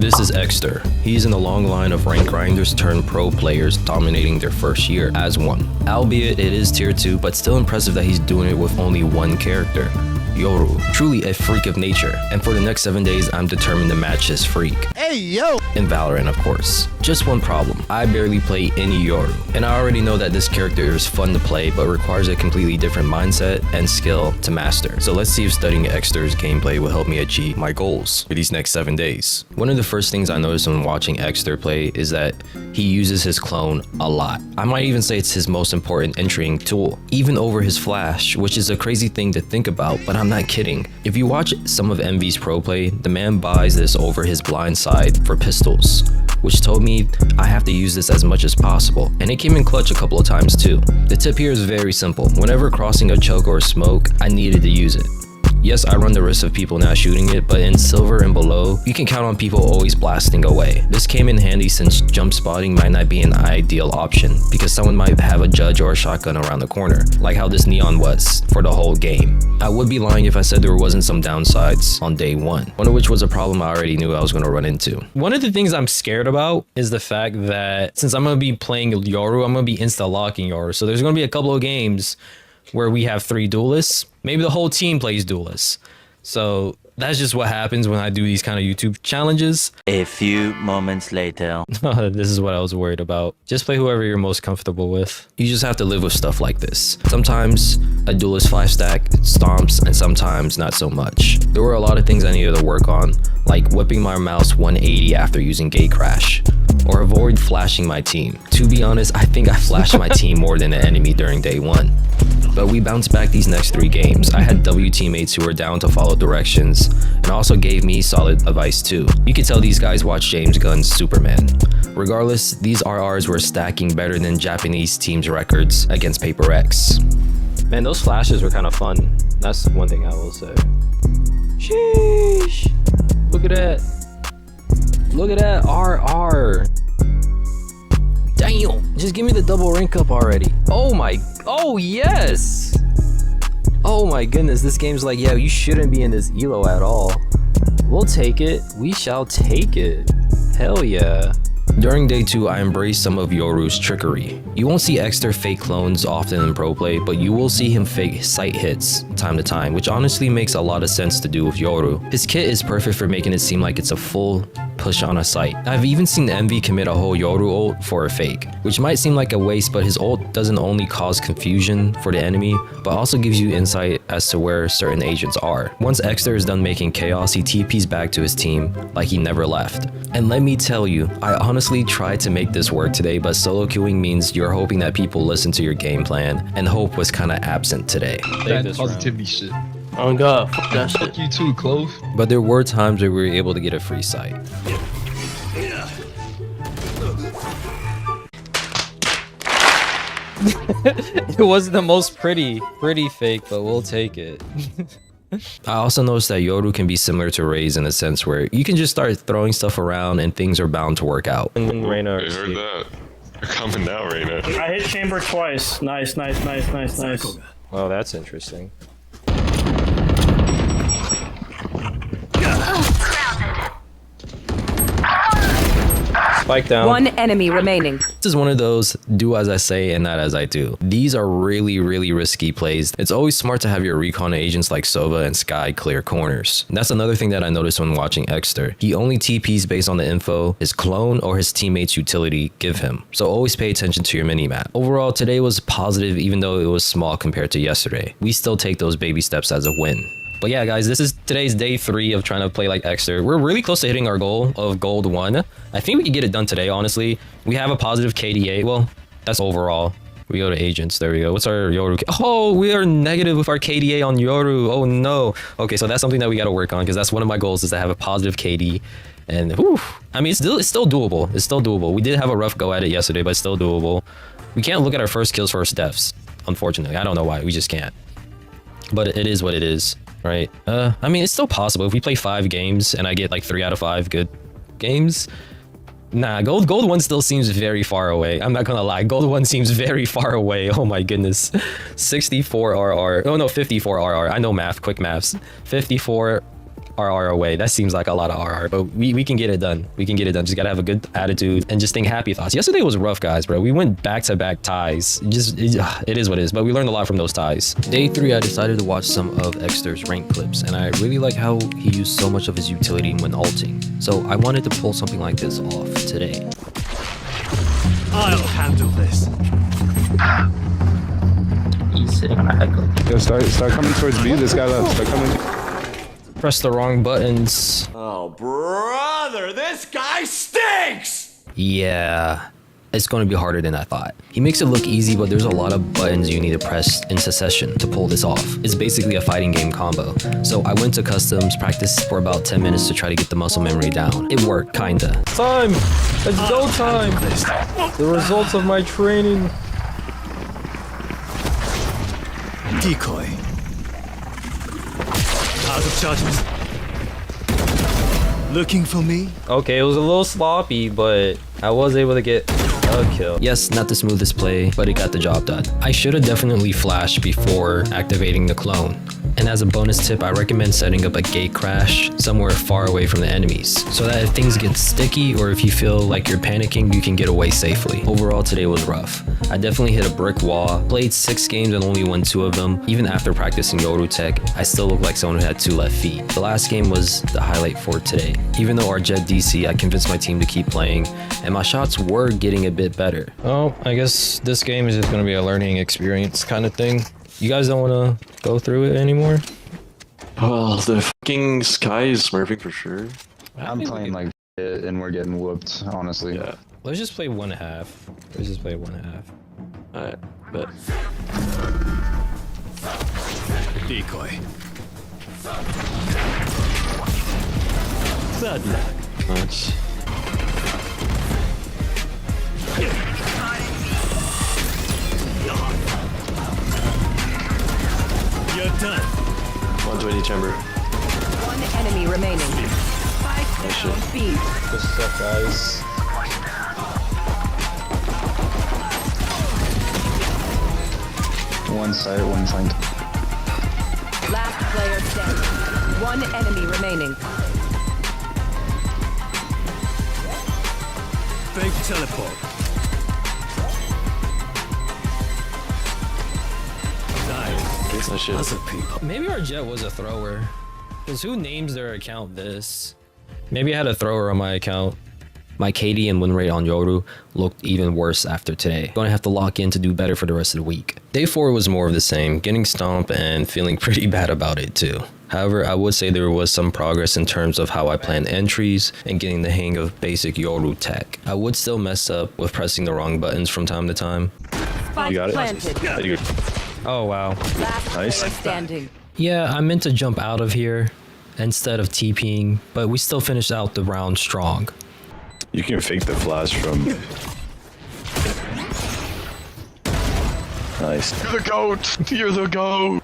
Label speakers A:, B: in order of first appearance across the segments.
A: This is Eggster. He's in the long line of rank grinders turned pro players dominating their first year as one. Albeit it is tier 2, but still impressive that he's doing it with only one character, Yoru. Truly a freak of nature, and for the next 7 days I'm determined to match his freak.
B: Hey yo!
A: In Valorant, of course. Just one problem, I barely play any Yoru, and I already know that this character is fun to play but requires a completely different mindset and skill to master. So let's see if studying Eggster's gameplay will help me achieve my goals for these next 7 days. One of the first things I noticed when watching Eggster play is that he uses his clone a lot. I might even say it's his most important entering tool, even over his flash, which is a crazy thing to think about, but I'm not kidding. If you watch some of MV's pro play, the man buys this over his blind side for pistols, which told me I have to use this as much as possible, and it came in clutch a couple of times too. The tip here is very simple. Whenever crossing a choke or a smoke, I needed to use it. Yes, I run the risk of people not shooting it, but in silver and below, you can count on people always blasting away. This came in handy since jump spotting might not be an ideal option, because someone might have a judge or a shotgun around the corner, like how this neon was for the whole game. I would be lying if I said there wasn't some downsides on day one, one of which was a problem I already knew I was going to run into.
C: One of the things I'm scared about is the fact that since I'm going to be playing Yoru, I'm going to be insta-locking Yoru, so there's going to be a couple of games where we have 3 duelists. Maybe the whole team plays duelists. So that's just what happens when I do these kind of YouTube challenges.
D: A few moments later.
C: This is what I was worried about. Just play whoever you're most comfortable with.
A: You just have to live with stuff like this. Sometimes a duelist 5-stack stomps, and sometimes not so much. There were a lot of things I needed to work on, like whipping my mouse 180 after using gate crash, or avoid flashing my team. To be honest, I think I flashed my team more than the enemy during day 1. But we bounced back these next 3 games. I had W teammates who were down to follow directions and also gave me solid advice too. You can tell these guys watch James Gunn's Superman. Regardless, these RRs were stacking better than Japanese teams' records against Paper X.
C: Man, those flashes were kind of fun. That's one thing I will say. Sheesh! Look at that. Look at that RR. Damn! Just give me the double rank up already. Oh yes! Oh my goodness, this game's like, yeah, you shouldn't be in this elo at all. We'll take it. We shall take it. Hell yeah.
A: During day 2, I embraced some of Yoru's trickery. You won't see Eggster fake clones often in pro play, but you will see him fake sight hits time to time, which honestly makes a lot of sense to do with Yoru. His kit is perfect for making it seem like it's a full push on a site. I've even seen MV commit a whole Yoru ult for a fake, which might seem like a waste, but his ult doesn't only cause confusion for the enemy, but also gives you insight as to where certain agents are. Once Eggster is done making chaos, he TPs back to his team like he never left. And let me tell you, I honestly tried to make this work today, but solo queuing means you're hoping that people listen to your game plan, and hope was kinda absent today.
E: That positivity shit.
C: Oh god, fuck that shit.
E: Fuck you too, Clove.
A: But there were times where we were able to get a free sight.
C: It wasn't the most pretty fake, but we'll take it.
A: I also noticed that Yoru can be similar to Raze in a sense where you can just start throwing stuff around and things are bound to work out.
C: And Reyna,
F: I heard that. You're coming now, Reyna.
G: I hit chamber twice. Nice.
C: oh, that's interesting. Spike down.
H: One enemy remaining.
A: This is one of those do as I say and not as I do. These are really risky plays. It's always smart to have your recon agents like Sova and Sky clear corners. And that's another thing that I noticed when watching Eggster. He only TPs based on the info his clone or his teammate's utility give him. So always pay attention to your minimap. Overall, today was positive even though it was small compared to yesterday. We still take those baby steps as a win. But yeah, guys, this is today's day 3 of trying to play like Eggster. We're really close to hitting our goal of gold 1. I think we can get it done today, honestly. We have a positive KDA. Well, that's overall. We go to agents. There we go. What's our Yoru? Oh, we are negative with our KDA on Yoru. Oh, no. Okay, so that's something that we got to work on because that's one of my goals is to have a positive KD. And, whew, I mean, it's still doable. It's still doable. We did have a rough go at it yesterday, but it's still doable. We can't look at our first kills, first deaths, unfortunately. I don't know why. We just can't. But it is what it is. Right? I mean, it's still possible. If we play 5 games and I get like 3 out of 5 good games, nah, gold 1 still seems very far away. I'm not gonna lie. Gold 1 seems very far away. Oh my goodness. 64 RR. Oh no, 54 RR. I know math. Quick maths. 54
C: RR away. That seems like a lot of RR, but we can get it done. We can get it done. Just gotta have a good attitude and just think happy thoughts. Yesterday was rough, guys, bro. We went back-to-back ties. It is what it is, but we learned a lot from those ties. Day 3, I decided to watch some of Eggster's rank clips, and I really like how he used so much of his utility when ulting. So I wanted to pull something like this off today.
B: I'll handle this.
C: He's sitting on a heckle.
H: Yo, start coming towards B. This guy left. Start coming.
C: Press the wrong buttons.
B: Oh, brother, this guy stinks!
C: Yeah, it's going to be harder than I thought. He makes it look easy, but there's a lot of buttons you need to press in succession to pull this off. It's basically a fighting game combo. So I went to customs, practiced for about 10 minutes to try to get the muscle memory down. It worked, kinda. Time! It's go time! The results of my training.
B: Decoy. Out of charges. Looking for me?
C: Okay, it was a little sloppy, but I was able to get a kill. Yes, not the smoothest play, but it got the job done. I should have definitely flashed before activating the clone. And as a bonus tip, I recommend setting up a gate crash somewhere far away from the enemies, so that if things get sticky or if you feel like you're panicking, you can get away safely. Overall, today was rough. I definitely hit a brick wall, played 6 games and only won 2 of them. Even after practicing Yoru tech, I still look like someone who had 2 left feet. The last game was the highlight for today. Even though our Jet DC, I convinced my team to keep playing, and my shots were getting a bit better. Oh, I guess this game is just gonna be a learning experience kind of thing. You guys don't want to go through it anymore?
F: Well, the fucking sky is smurfing for sure.
H: I'm playing like shit and we're getting whooped, honestly.
F: Yeah.
C: Let's just play 1.5. Let's just play 1.5.
F: Alright, bet.
B: Decoy. Bad luck.
F: Nice.
B: You're done.
F: 120 chamber.
I: One enemy remaining. Spike down B.
C: Good stuff, guys.
H: One side, one flank.
I: Last player standing. One enemy remaining.
B: Fake teleport. Nice.
F: Nice shit.
B: Other people.
C: Maybe our Jet was a thrower. Because who names their account this? Maybe I had a thrower on my account. My KD and win rate on Yoru looked even worse after today. Gonna have to lock in to do better for the rest of the week. Day 4 was more of the same, getting stomped and feeling pretty bad about it too. However, I would say there was some progress in terms of how I plan entries and getting the hang of basic Yoru tech. I would still mess up with pressing the wrong buttons from time to time.
I: Spike planted.
F: Very good.
C: Oh wow.
I: Last player standing.
C: Yeah, I meant to jump out of here instead of TPing, but we still finished out the round strong.
J: You can fake the flash from... Nice.
F: You're the goat! You're the goat!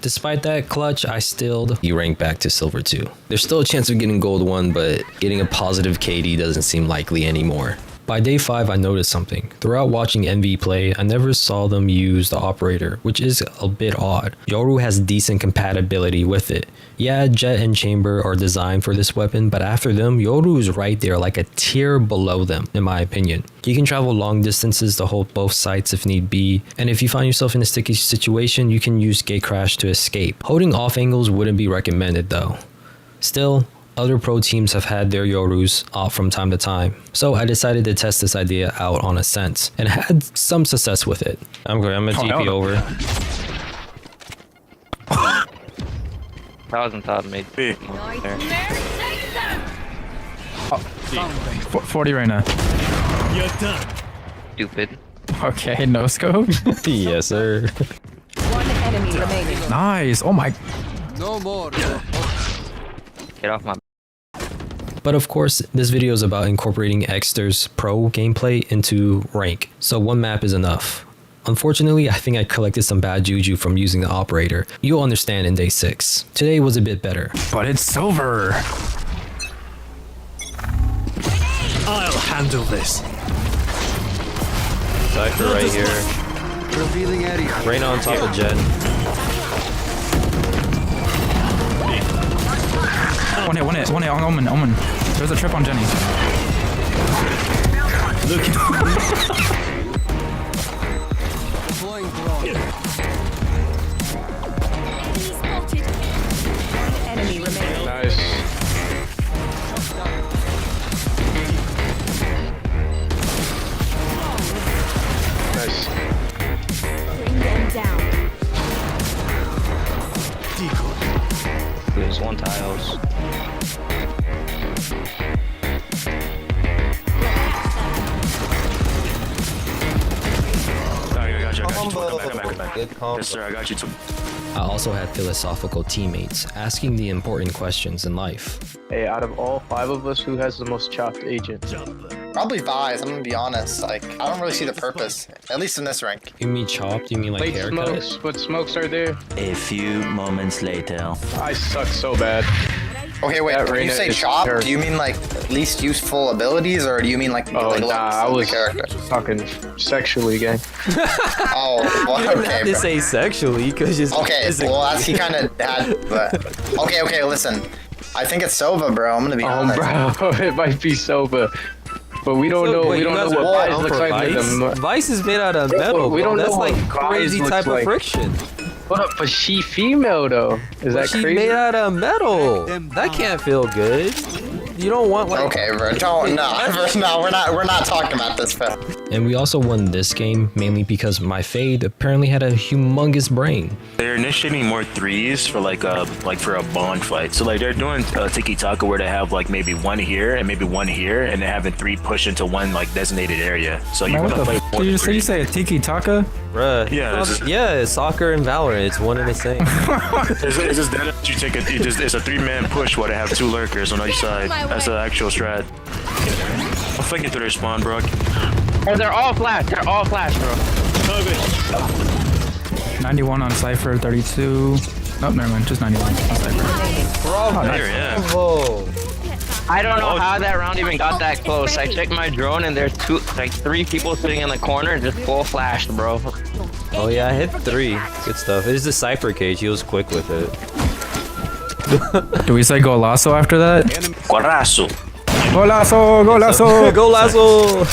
C: Despite that clutch, I still rank back to silver 2. There's still a chance of getting gold 1, but getting a positive KD doesn't seem likely anymore. By day 5, I noticed something. Throughout watching MV play, I never saw them use the operator, which is a bit odd. Yoru has decent compatibility with it. Yeah, Jet and Chamber are designed for this weapon, but after them, Yoru is right there like a tier below them, in my opinion. You can travel long distances to hold both sites if need be, and if you find yourself in a sticky situation, you can use Gate Crash to escape. Holding off angles wouldn't be recommended though. Still, other pro teams have had their Yorus off from time to time, so I decided to test this idea out on Ascent, and had some success with it. I'm gonna TP over.
K: That wasn't thought made.
B: B.
L: Oh, 40 right now.
B: You're done.
K: Stupid.
L: Okay, no scope.
C: Yes, sir.
I: One enemy remaining.
L: Nice. Oh my.
B: No more.
K: Get off my.
C: But of course, this video is about incorporating Eggster's pro gameplay into rank, so one map is enough. Unfortunately, I think I collected some bad juju from using the operator. You'll understand in day 6. Today was a bit better.
L: But it's silver.
B: I'll handle this.
C: Cypher right here.
B: Revealing area.
C: Rain on top of Jen.
L: One hit on Omen. There's a trip on Jenny.
B: Look at
I: Deploying drone. Enemy remaining.
E: Nice. Nice.
I: Bring them down.
B: decoy.
K: There's one tiles.
J: Yes, sir, I got you too.
A: I also had philosophical teammates asking the important questions in life.
E: Hey, out of all 5 of us, who has the most chopped agent?
M: Probably Vise, I'm gonna be honest. Like, I don't really see the purpose. At least in this rank.
A: You mean chopped? You mean like
E: Late
A: haircut?
E: smokes, but smokes are there.
D: A few moments later.
E: I suck so bad.
M: Okay, wait,
E: That
M: when you
E: Reyna
M: say
E: is
M: chop,
E: terrible.
M: do you mean like least useful abilities, or do you mean like
E: Oh,
M: like
E: nah,
M: looks
E: I
M: of the
E: was
M: character?
E: talking sexually, gang.
M: Oh, well, okay, bro.
C: say sexually because just
M: Okay, well, that's he kind of had, but okay, listen. I think it's Sova, bro. I'm gonna be
E: Oh,
M: honest.
E: bro, it might be Sova. But we don't know. We don't know what Vice looks like.
C: Vice is made out of metal.
E: We don't
C: That's
E: know
C: like
E: what Vice
C: crazy
E: looks
C: type
E: like.
C: of friction.
E: But she female though. Is that
C: She
E: crazy?
C: made out of metal. That can't feel good. You don't want like.
M: Okay, bro. Don't no, no. We're not talking about this, bro.
A: And we also won this game mainly because my Fade apparently had a humongous brain.
J: They're initiating more threes for like for a bond fight. So like they're doing tiki taka where they have like maybe one here and maybe one here, and they're having 3 push into one like designated area. So you
L: Man,
J: want
L: what
J: to
L: the
J: play
L: f-
J: more
L: did
J: than
L: you
J: 3.
L: say a tiki taka?
C: Bruh.
J: Yeah, this is-
C: Yeah, soccer and Valorant. It's one and the same.
J: It's just that you take it's a 3-man push where they have 2 lurkers on each side. That's the actual strat. I'm flicking through their spawn, bro.
K: Oh, they're all flash. They're all flash, bro.
L: 91 on Cypher, 32. Oh, never mind, just 91 on Cypher.
J: Here, yeah.
C: Whoa.
K: I don't know how that round even got that close. I checked my drone and there's 3 people sitting in the corner just full flashed, bro.
C: Oh yeah, I hit 3. Good stuff. It is the Cypher cage. He was quick with it.
L: Do we say golazo after that?
J: Guarazo.
L: Golazo, golazo!
C: Go Lazo!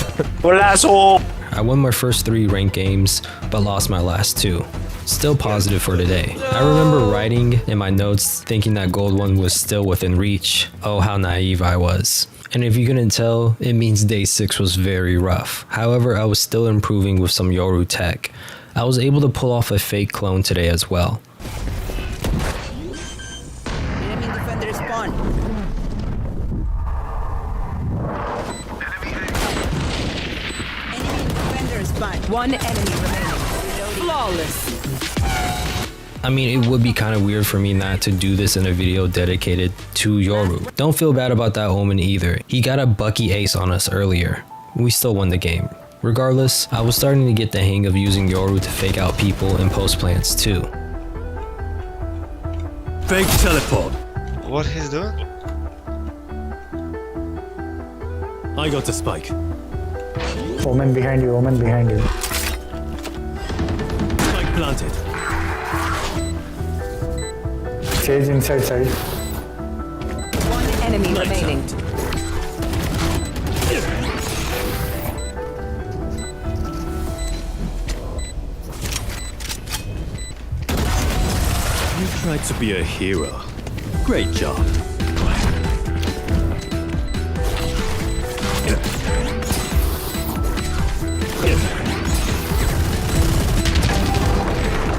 J: Golazo.
A: I won my first 3 ranked games, but lost my last 2. Still positive for today. I remember writing in my notes thinking that gold 1 was still within reach. Oh, how naive I was. And if you couldn't tell, it means day 6 was very rough. However, I was still improving with some Yoru tech. I was able to pull off a fake clone today as well.
I: Enemy defender spawn. Enemy defender spawn. One enemy remaining. Flawless.
A: I mean, it would be kind of weird for me not to do this in a video dedicated to Yoru. Don't feel bad about that Omen either. He got a Bucky ace on us earlier. We still won the game. Regardless, I was starting to get the hang of using Yoru to fake out people in post plants too.
B: Fake teleport.
N: What he's doing?
B: I got the spike.
L: Omen behind you, Omen behind you.
B: Spike planted.
L: Sage inside side.
I: One enemy remaining.
B: You tried to be a hero. Great job.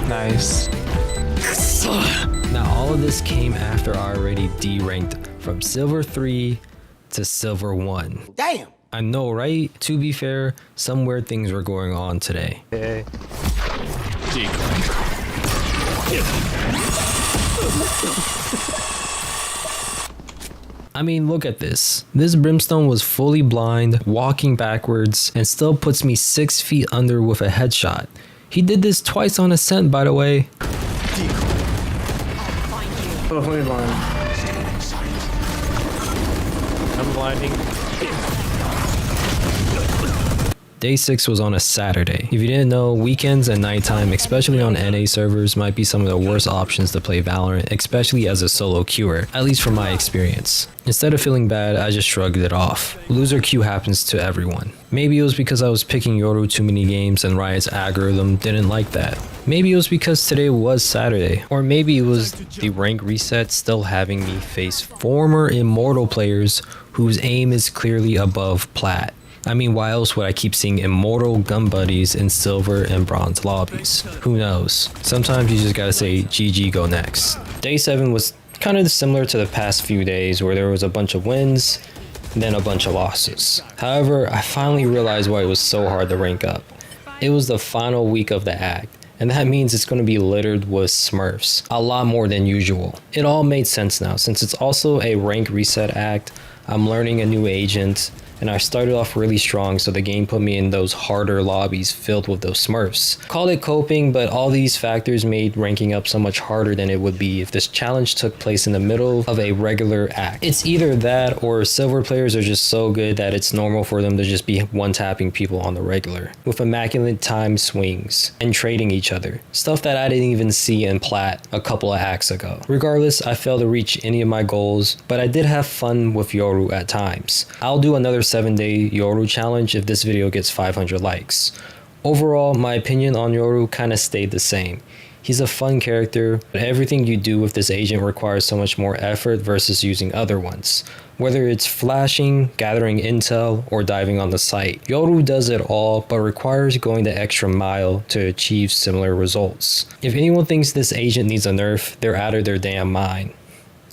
L: Nice.
A: Now all of this came after I already D-ranked from Silver 3 to Silver 1.
M: Damn.
A: I know, right? To be fair, some weird things were going on today. I mean, look at this. This Brimstone was fully blind, walking backwards, and still puts me 6 feet under with a headshot. He did this twice on Ascent, by the way.
C: I'm blinding. Day 6 was on a Saturday. If you didn't know, weekends and nighttime, especially on NA servers, might be some of the worst options to play Valorant, especially as a solo queuer, at least from my experience. Instead of feeling bad, I just shrugged it off. Loser queue happens to everyone. Maybe it was because I was picking Yoru too many games and Riot's algorithm didn't like that. Maybe it was because today was Saturday. Or maybe it was the rank reset still having me face former Immortal players whose aim is clearly above Plat. I mean, why else would I keep seeing Immortal gun buddies in silver and bronze lobbies? Who knows? Sometimes you just gotta say GG, go next. Day 7 was kind of similar to the past few days where there was a bunch of wins, then a bunch of losses. However, I finally realized why it was so hard to rank up. It was the final week of the act, and that means it's going to be littered with smurfs, a lot more than usual. It all made sense now, since it's also a rank reset act. I'm learning a new agent, and I started off really strong, so the game put me in those harder lobbies filled with those smurfs. Call it coping, but all these factors made ranking up so much harder than it would be if this challenge took place in the middle of a regular act. It's either that or silver players are just so good that it's normal for them to just be one-tapping people on the regular, with immaculate time swings and trading each other. Stuff that I didn't even see in Plat a couple of acts ago. Regardless, I failed to reach any of my goals, but I did have fun with Yoru at times. I'll do another 7-day Yoru challenge if this video gets 500 likes. Overall, my opinion on Yoru kinda stayed the same. He's a fun character, but everything you do with this agent requires so much more effort versus using other ones. Whether it's flashing, gathering intel, or diving on the site. Yoru does it all, but requires going the extra mile to achieve similar results. If anyone thinks this agent needs a nerf, they're out of their damn mind.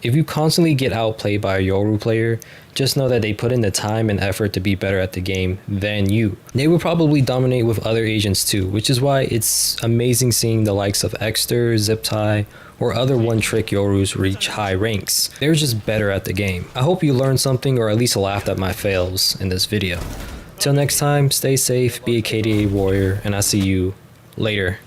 C: If you constantly get outplayed by a Yoru player, just know that they put in the time and effort to be better at the game than you. They will probably dominate with other agents too, which is why it's amazing seeing the likes of Eggster, Ziptie, or other one-trick Yorus reach high ranks. They're just better at the game. I hope you learned something or at least laughed at my fails in this video. Till next time, stay safe, be a KDA warrior, and I'll see you later.